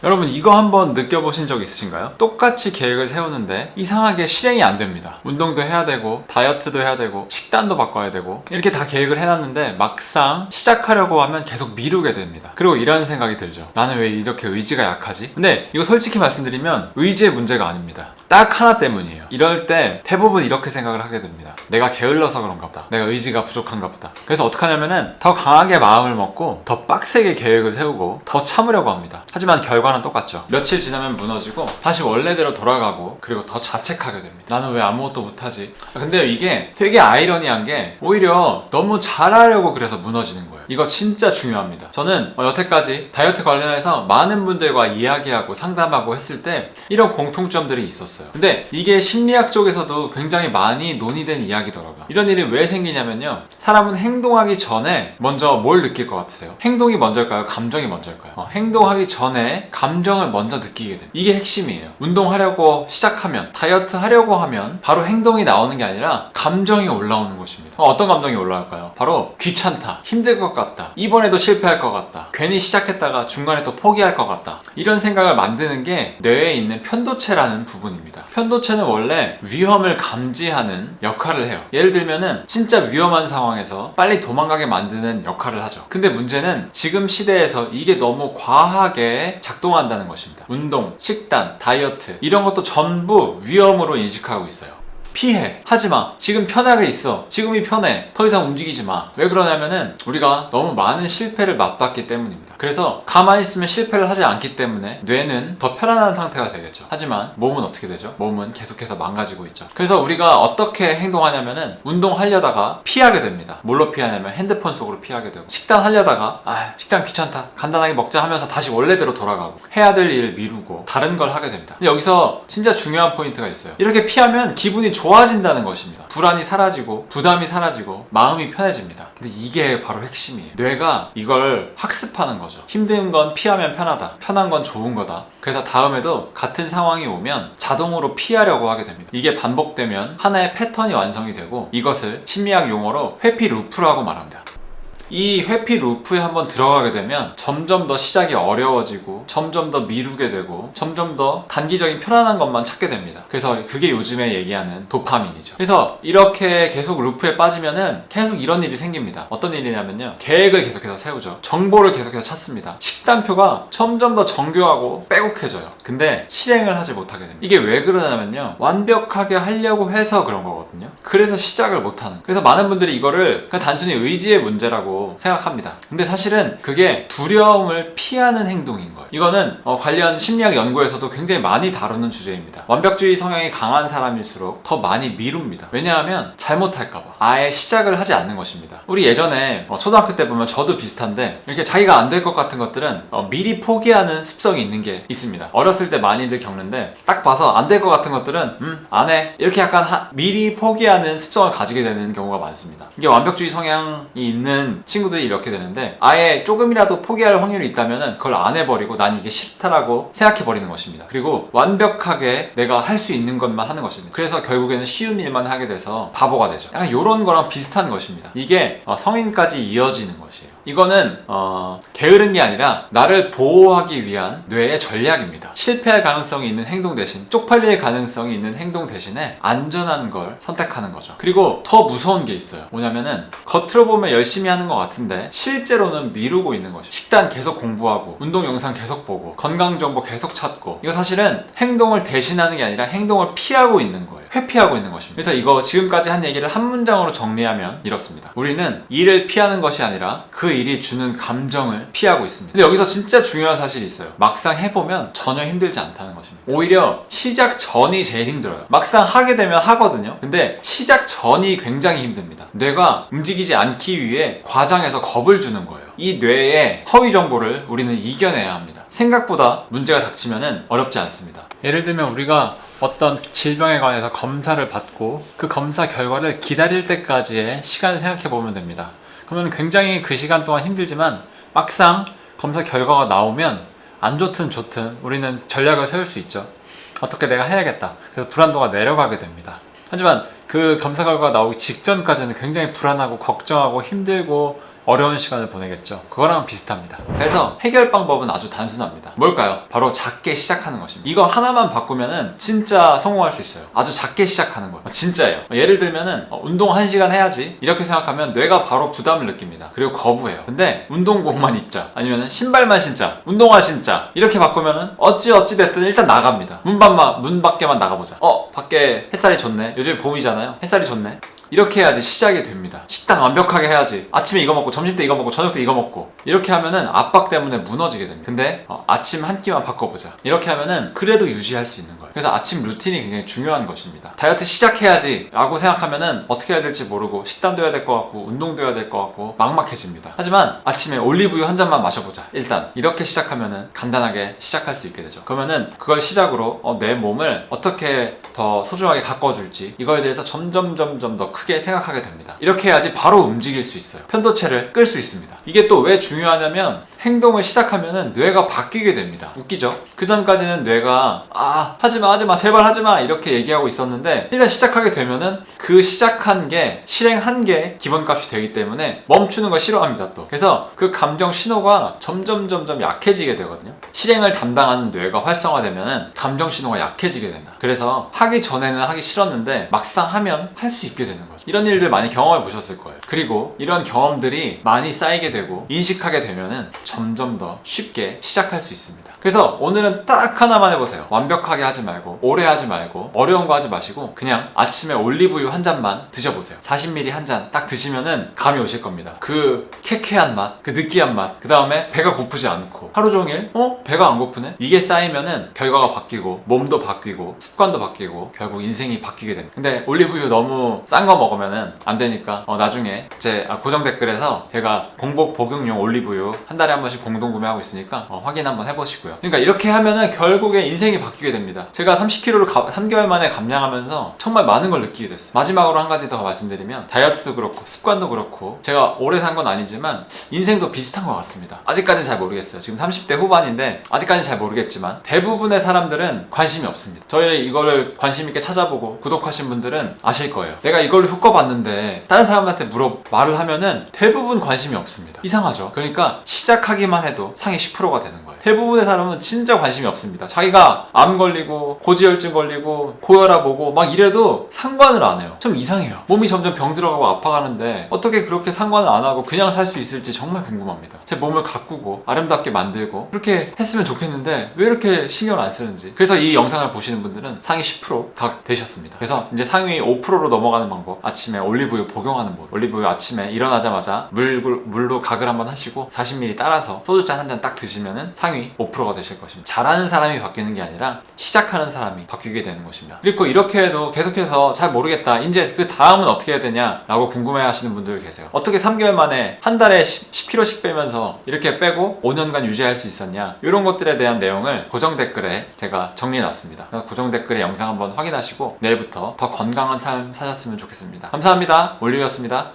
여러분 이거 한번 느껴보신 적 있으신가요? 똑같이 계획을 세우는데 이상하게 실행이 안 됩니다. 운동도 해야 되고 다이어트도 해야 되고 식단도 바꿔야 되고 이렇게 다 계획을 해놨는데 막상 시작하려고 하면 계속 미루게 됩니다. 그리고 이런 생각이 들죠. 나는 왜 이렇게 의지가 약하지? 근데 이거 솔직히 말씀드리면 의지의 문제가 아닙니다. 딱 하나 때문이에요. 이럴 때 대부분 이렇게 생각을 하게 됩니다. 내가 게을러서 그런가 보다. 내가 의지가 부족한가 보다. 그래서 어떻게 하냐면은 더 강하게 마음을 먹고 더 빡세게 계획을 세우고 더 참으려고 합니다. 하지만 결과는 똑같죠. 며칠 지나면 무너지고 다시 원래대로 돌아가고 그리고 더 자책하게 됩니다. 나는 왜 아무것도 못하지? 근데 이게 되게 아이러니한 게 오히려 너무 잘하려고 그래서 무너지는 거예요. 이거 진짜 중요합니다. 저는 여태까지 다이어트 관련해서 많은 분들과 이야기하고 상담하고 했을 때 이런 공통점들이 있었어요. 근데 이게 심리학 쪽에서도 굉장히 많이 논의된 이야기더라고요. 이런 일이 왜 생기냐면요, 사람은 행동하기 전에 먼저 뭘 느낄 것 같으세요? 행동이 먼저일까요? 감정이 먼저일까요? 행동하기 전에 감정을 먼저 느끼게 됩니다. 이게 핵심이에요. 운동하려고 시작하면, 다이어트 하려고 하면 바로 행동이 나오는 게 아니라 감정이 올라오는 것입니다. 어떤 감정이 올라올까요? 바로 귀찮다, 힘들 것 같다, 이번에도 실패할 것 같다, 괜히 시작했다가 중간에 또 포기할 것 같다, 이런 생각을 만드는 게 뇌에 있는 편도체라는 부분입니다. 편도체는 원래 위험을 감지하는 역할을 해요. 예를 들면은 진짜 위험한 상황에서 빨리 도망가게 만드는 역할을 하죠. 근데 문제는 지금 시대에서 이게 너무 과하게 작동한다는 것입니다. 운동, 식단, 다이어트 이런 것도 전부 위험으로 인식하고 있어요. 피해, 하지마, 지금 편하게 있어, 지금이 편해, 더 이상 움직이지 마. 왜 그러냐면은 우리가 너무 많은 실패를 맛봤기 때문입니다. 그래서 가만히 있으면 실패를 하지 않기 때문에 뇌는 더 편안한 상태가 되겠죠. 하지만 몸은 어떻게 되죠? 몸은 계속해서 망가지고 있죠. 그래서 우리가 어떻게 행동하냐면은 운동하려다가 피하게 됩니다. 뭘로 피하냐면 핸드폰 속으로 피하게 되고, 식단 하려다가 식단 귀찮다, 간단하게 먹자 하면서 다시 원래대로 돌아가고, 해야 될 일을 미루고 다른 걸 하게 됩니다. 근데 여기서 진짜 중요한 포인트가 있어요. 이렇게 피하면 기분이 좋아진다는 것입니다. 불안이 사라지고 부담이 사라지고 마음이 편해집니다. 근데 이게 바로 핵심이에요. 뇌가 이걸 학습하는 거죠. 힘든 건 피하면 편하다, 편한 건 좋은 거다. 그래서 다음에도 같은 상황이 오면 자동으로 피하려고 하게 됩니다. 이게 반복되면 하나의 패턴이 완성이 되고, 이것을 심리학 용어로 회피 루프라고 말합니다. 이 회피 루프에 한번 들어가게 되면 점점 더 시작이 어려워지고, 점점 더 미루게 되고, 점점 더 단기적인 편안한 것만 찾게 됩니다. 그래서 그게 요즘에 얘기하는 도파민이죠. 그래서 이렇게 계속 루프에 빠지면은 계속 이런 일이 생깁니다. 어떤 일이냐면요, 계획을 계속해서 세우죠. 정보를 계속해서 찾습니다. 식단표가 점점 더 정교하고 빼곡해져요. 근데 실행을 하지 못하게 됩니다. 이게 왜 그러냐면요, 완벽하게 하려고 해서 그런 거거든요. 그래서 시작을 못하는. 그래서 많은 분들이 이거를 그냥 단순히 의지의 문제라고 생각합니다. 근데 사실은 그게 두려움을 피하는 행동인 거예요. 이거는 관련 심리학 연구에서도 굉장히 많이 다루는 주제입니다. 완벽주의 성향이 강한 사람일수록 더 많이 미룹니다. 왜냐하면 잘못할까봐 아예 시작을 하지 않는 것입니다. 우리 예전에 초등학교 때 보면 저도 비슷한데, 이렇게 자기가 안 될 것 같은 것들은 미리 포기하는 습성이 있는 게 있습니다. 어렸을 때 많이들 겪는데, 딱 봐서 안 될 것 같은 것들은 안 해, 이렇게 약간 미리 포기하는 습성을 가지게 되는 경우가 많습니다. 이게 완벽주의 성향이 있는 친구들이 이렇게 되는데, 아예 조금이라도 포기할 확률이 있다면 그걸 안 해버리고 난 이게 싫다라고 생각해버리는 것입니다. 그리고 완벽하게 내가 할 수 있는 것만 하는 것입니다. 그래서 결국에는 쉬운 일만 하게 돼서 바보가 되죠. 약간 이런 거랑 비슷한 것입니다. 이게 성인까지 이어지는 것이에요. 이거는 게으른 게 아니라 나를 보호하기 위한 뇌의 전략입니다. 실패할 가능성이 있는 행동 대신, 쪽팔릴 가능성이 있는 행동 대신에 안전한 걸 선택하는 거죠. 그리고 더 무서운 게 있어요. 뭐냐면은 겉으로 보면 열심히 하는 것 같은데 실제로는 미루고 있는 것이죠. 식단 계속 공부하고, 운동 영상 계속 보고, 건강 정보 계속 찾고, 이거 사실은 행동을 대신하는 게 아니라 행동을 피하고 있는 거예요. 회피하고 있는 것입니다. 그래서 이거 지금까지 한 얘기를 한 문장으로 정리하면 이렇습니다. 우리는 일을 피하는 것이 아니라 그 일이 주는 감정을 피하고 있습니다. 근데 여기서 진짜 중요한 사실이 있어요. 막상 해보면 전혀 힘들지 않다는 것입니다. 오히려 시작 전이 제일 힘들어요. 막상 하게 되면 하거든요. 근데 시작 전이 굉장히 힘듭니다. 뇌가 움직이지 않기 위해 과장해서 겁을 주는 거예요. 이 뇌의 허위 정보를 우리는 이겨내야 합니다. 생각보다 문제가 닥치면 어렵지 않습니다. 예를 들면 우리가 어떤 질병에 관해서 검사를 받고 그 검사 결과를 기다릴 때까지의 시간을 생각해 보면 됩니다. 그러면 굉장히 그 시간 동안 힘들지만 막상 검사 결과가 나오면 안 좋든 좋든 우리는 전략을 세울 수 있죠. 어떻게 내가 해야겠다. 그래서 불안도가 내려가게 됩니다. 하지만 그 검사 결과가 나오기 직전까지는 굉장히 불안하고 걱정하고 힘들고 어려운 시간을 보내겠죠. 그거랑 비슷합니다. 그래서 해결 방법은 아주 단순합니다. 뭘까요? 바로 작게 시작하는 것입니다. 이거 하나만 바꾸면은 진짜 성공할 수 있어요. 아주 작게 시작하는 거예요. 진짜예요. 예를 들면은 운동 1시간 해야지 이렇게 생각하면 뇌가 바로 부담을 느낍니다. 그리고 거부해요. 근데 운동복만 입자, 아니면은 신발만 신자, 운동화 신자, 이렇게 바꾸면은 어찌 됐든 일단 나갑니다. 문 밖에만 나가보자. 밖에 햇살이 좋네. 요즘 봄이잖아요. 햇살이 좋네. 이렇게 해야지 시작이 됩니다. 식단 완벽하게 해야지. 아침에 이거 먹고, 점심 때 이거 먹고, 저녁 때 이거 먹고. 이렇게 하면은 압박 때문에 무너지게 됩니다. 근데 아침 한 끼만 바꿔보자. 이렇게 하면은 그래도 유지할 수 있는 거예요. 그래서 아침 루틴이 굉장히 중요한 것입니다. 다이어트 시작해야지 라고 생각하면은 어떻게 해야 될지 모르고, 식단도 해야 될 것 같고, 운동도 해야 될 것 같고 막막해집니다. 하지만 아침에 올리브유 한 잔만 마셔보자. 일단 이렇게 시작하면은 간단하게 시작할 수 있게 되죠. 그러면은 그걸 시작으로 내 몸을 어떻게 더 소중하게 가꿔줄지, 이거에 대해서 점점 더 크게 생각하게 됩니다. 이렇게 해야지 바로 움직일 수 있어요. 편도체를 끌 수 있습니다. 이게 또 왜 중요하냐면, 행동을 시작하면은 뇌가 바뀌게 됩니다. 웃기죠? 그 전까지는 뇌가 하지마 제발 하지마 이렇게 얘기하고 있었는데, 일단 시작하게 되면은 그 시작한 게 실행한 게 기본값이 되기 때문에 멈추는 걸 싫어합니다. 또 그래서 그 감정 신호가 점점 약해지게 되거든요. 실행을 담당하는 뇌가 활성화되면은 감정 신호가 약해지게 된다. 그래서 하기 전에는 하기 싫었는데 막상 하면 할 수 있게 되는 거죠. 이런 일들 많이 경험해 보셨을 거예요. 그리고 이런 경험들이 많이 쌓이게 되고 인식하게 되면은 점점 더 쉽게 시작할 수 있습니다. 그래서 오늘은 딱 하나만 해보세요. 완벽하게 하지 말고, 오래 하지 말고, 어려운 거 하지 마시고, 그냥 아침에 올리브유 한 잔만 드셔보세요. 40ml 한 잔 딱 드시면은 감이 오실 겁니다. 그 쾌쾌한 맛, 그 느끼한 맛, 그 다음에 배가 고프지 않고, 하루 종일 배가 안 고프네? 이게 쌓이면은 결과가 바뀌고, 몸도 바뀌고, 습관도 바뀌고, 결국 인생이 바뀌게 됩니다. 근데 올리브유 너무 싼 거 먹으면은 안 되니까 나중에 제 고정 댓글에서 제가 공복 복용용 올리브유 한 달에 한 번씩 공동 구매하고 있으니까 확인 한번 해보시고요. 그러니까 이렇게 하면은 결국에 인생이 바뀌게 됩니다. 제가 30kg를 3개월 만에 감량하면서 정말 많은 걸 느끼게 됐어요. 마지막으로 한 가지 더 말씀드리면, 다이어트도 그렇고 습관도 그렇고, 제가 오래 산 건 아니지만 인생도 비슷한 것 같습니다. 아직까지는 잘 모르겠어요. 지금 30대 후반인데 아직까지는 잘 모르겠지만 대부분의 사람들은 관심이 없습니다. 저희 이거를 관심 있게 찾아보고 구독하신 분들은 아실 거예요. 내가 이걸로 효과 봤는데 다른 사람한테 말을 하면은 대부분 관심이 없습니다. 이상하죠? 그러니까 시작하기만 해도 상위 10%가 되는 거예요. 대부분의 사람은 진짜 관심이 없습니다. 자기가 암 걸리고 고지혈증 걸리고 고혈압 오고 막 이래도 상관을 안 해요. 좀 이상해요. 몸이 점점 병들어가고 아파가는데 어떻게 그렇게 상관을 안 하고 그냥 살 수 있을지 정말 궁금합니다. 제 몸을 가꾸고 아름답게 만들고 그렇게 했으면 좋겠는데 왜 이렇게 신경을 안 쓰는지. 그래서 이 영상을 보시는 분들은 상위 10% 각 되셨습니다. 그래서 이제 상위 5%로 넘어가는 방법, 아침에 올리브유 복용하는 법. 올리브유 아침에 일어나자마자 물로 각을 한번 하시고 40ml 따라서 소주잔 한 잔 딱 드시면은 상위 5%가 되실 것입니다. 잘하는 사람이 바뀌는 게 아니라 시작하는 사람이 바뀌게 되는 것입니다. 그리고 이렇게 해도 계속해서 잘 모르겠다, 이제 그 다음은 어떻게 해야 되냐 라고 궁금해 하시는 분들 계세요. 어떻게 3개월 만에 한 달에 10kg씩 빼면서 이렇게 빼고 5년간 유지할 수 있었냐, 이런 것들에 대한 내용을 고정 댓글에 제가 정리해 놨습니다. 고정 댓글에 영상 한번 확인하시고 내일부터 더 건강한 삶 사셨으면 좋겠습니다. 감사합니다. 올리브였습니다.